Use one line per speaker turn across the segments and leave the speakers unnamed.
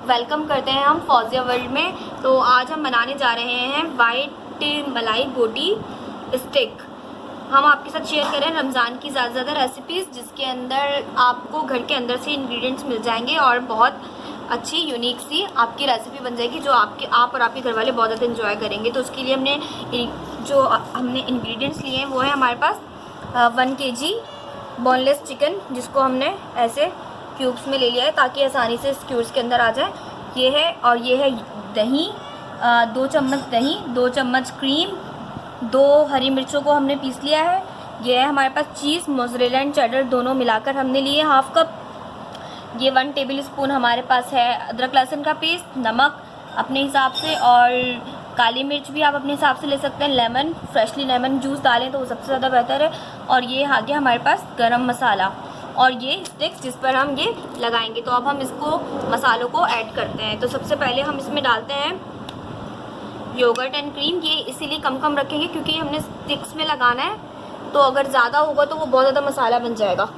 Welcome करते हैं हम फौजिया वर्ल्ड में। तो आज हम बनाने जा रहे हैं वाइट मलाई बोटी स्टिक। हम आपके साथ शेयर करें रमज़ान की ज़्यादा से ज़्यादा रेसिपीज़, जिसके अंदर आपको घर के अंदर से इंग्रेडिएंट्स मिल जाएंगे और बहुत अच्छी यूनिक सी आपकी रेसिपी बन जाएगी जो आप और आपके घर वाले बहुत ज़्यादा इन्जॉय करेंगे। तो उसके लिए हमने इंग्रेडिएंट्स लिए हैं वो है हमारे पास 1 kg बोनलेस चिकन, जिसको हमने ऐसे क्यूब्स में ले लिया है ताकि आसानी से इस क्यूब्स के अंदर आ जाए। ये है, और ये है दही, 2 चम्मच दही, 2 चम्मच क्रीम, 2 हरी मिर्चों को हमने पीस लिया है। ये है हमारे पास चीज़, मोज़रेला एंड चेडर दोनों मिलाकर हमने लिए 1/2 कप। ये 1 टेबल स्पून हमारे पास है अदरक लहसुन का पेस्ट, नमक अपने हिसाब से, और काली मिर्च भी आप अपने हिसाब से ले सकते हैं। लेमन, फ्रेशली लेमन जूस डालें तो वो सबसे ज़्यादा बेहतर है। और ये आ गया हमारे पास गरम मसाला और ये स्टिक्स जिस पर हम ये लगाएंगे। तो अब हम इसको मसालों को ऐड करते हैं। तो सबसे पहले हम इसमें डालते हैं योगर्ट एंड क्रीम। ये इसीलिए कम कम रखेंगे क्योंकि हमने स्टिक्स में लगाना है, तो अगर ज़्यादा होगा तो वो बहुत ज़्यादा मसाला बन जाएगा।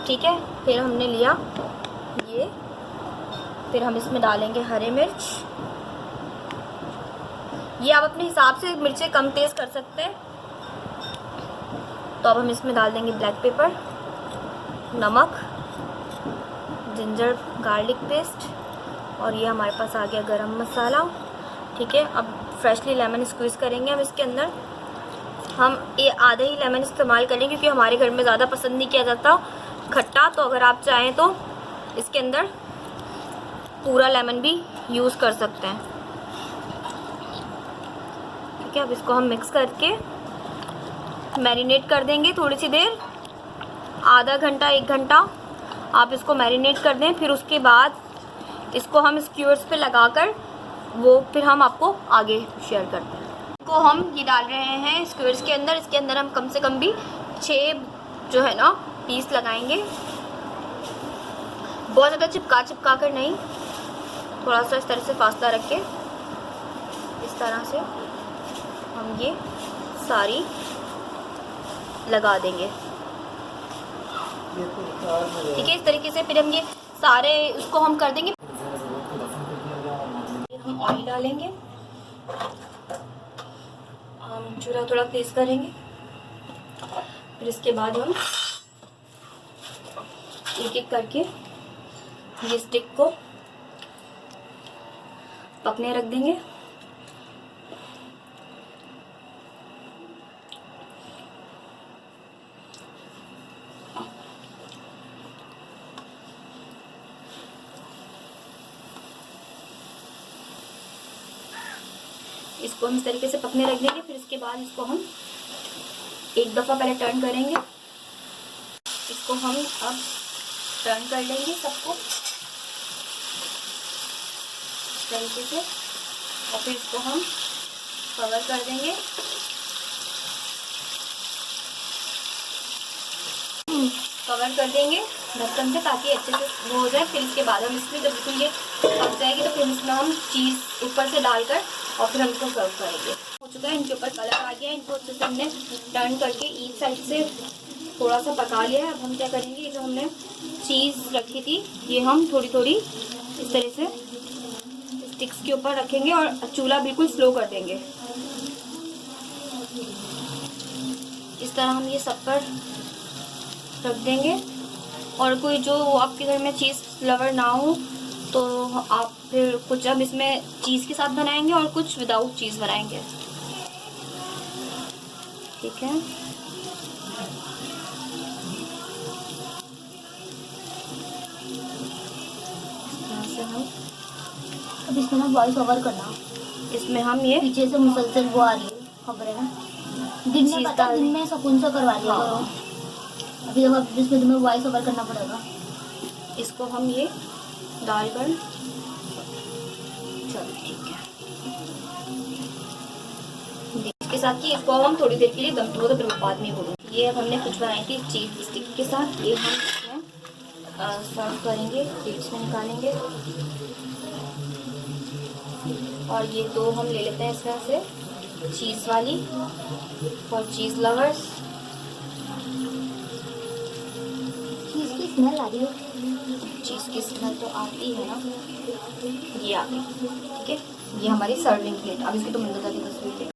ठीक है, फिर हमने लिया ये, फिर हम इसमें डालेंगे हरे मिर्च। ये आप अपने हिसाब से मिर्चें कम तेज़ कर सकते हैं। तो अब हम इसमें डाल देंगे ब्लैक पेपर, नमक, जिंजर गार्लिक पेस्ट, और ये हमारे पास आ गया गरम मसाला। ठीक है, अब फ्रेशली लेमन स्क्वीज़ करेंगे हम इसके अंदर। हम ये आधा ही लेमन इस्तेमाल करेंगे क्योंकि हमारे घर में ज़्यादा पसंद नहीं किया जाता खट्टा। तो अगर आप चाहें तो इसके अंदर पूरा लेमन भी यूज़ कर सकते हैं। ठीक है, अब इसको हम मिक्स करके मैरिनेट कर देंगे थोड़ी सी देर, आधा घंटा 1 घंटा आप इसको मैरिनेट कर दें। फिर उसके बाद इसको हम स्क्यूअर्स पे लगाकर वो फिर हम आपको आगे शेयर करते हैं। इसको हम ये डाल रहे हैं स्क्यूअर्स के अंदर। इसके अंदर हम कम से कम भी 6 जो है ना पीस लगाएंगे। बहुत ज़्यादा चिपका कर नहीं, थोड़ा सा इस तरह से फासला रख के इस तरह से हम ये सारी लगा देंगे। ठीक है, इस तरीके से फिर हम ये सारे उसको हम कर देंगे। हम ऑयल डालेंगे, हम चूल्हा थोड़ा तेज करेंगे, फिर इसके बाद हम एक एक करके ये स्टिक को पकने रख देंगे। इसको हम इस तरीके से पकने रख देंगे। फिर इसके बाद इसको हम एक दफ़ा पहले टर्न करेंगे। इसको हम अब टर्न कर लेंगे सबको इस तरीके से, और फिर इसको हम कवर कर देंगे। कवर कर देंगे ढक्कन से ताकि अच्छे से वो हो जाए। फिर इसके बाद हम इसमें जब बिल्कुल ये पक जाएगी तो फिर इसमें हम चीज़ ऊपर से डालकर और फिर हम इसको सर्व करेंगे। हो चुका है, इनके ऊपर कलर आ गया। इनको अच्छे से हमने टर्न करके ईच साइड से थोड़ा सा पका लिया है। अब हम क्या करेंगे, जो हमने चीज़ रखी थी ये हम थोड़ी थोड़ी इस तरह से स्टिक्स के ऊपर रखेंगे और चूल्हा बिल्कुल स्लो कर देंगे। इस तरह हम ये सब पर रख देंगे। और कोई जो आपके घर में चीज़ लवर ना हो तो आप फिर कुछ अब इसमें चीज़ के साथ बनाएंगे और कुछ विदाउट चीज़ बनाएंगे। ठीक है,
अब इसमें ना वॉइस ओवर करना,
इसमें हम ये
पीछे से मुसलसल वो आ रही है खबर है ना, दिन में सुकून से करवा दिया करो। अभी जब इसमें तुम्हें वॉइस ओवर करना पड़ेगा।
इसको हम ये डालकर, चलो ठीक है, इसके साथ ही इसको हम थोड़ी देर के लिए दम तोड़ दो, फिर बाद में बोलूँ। ये अब हमने कुछ बनाई थी चीज स्टिक के साथ, ये हम इसमें सर्व करेंगे, प्लेट्स में निकालेंगे। और ये 2 हम ले लेते हैं इसमें से चीज़ वाली फॉर चीज़ लवर्स।
चीज़ के स्मेल आ रही है।
चीज़ की स्मेल तो आती है ना। ये आ गई, ठीक है। ये हमारी सर्विंग प्लेट। अब इसकी तो मिल जाती तस्वीर।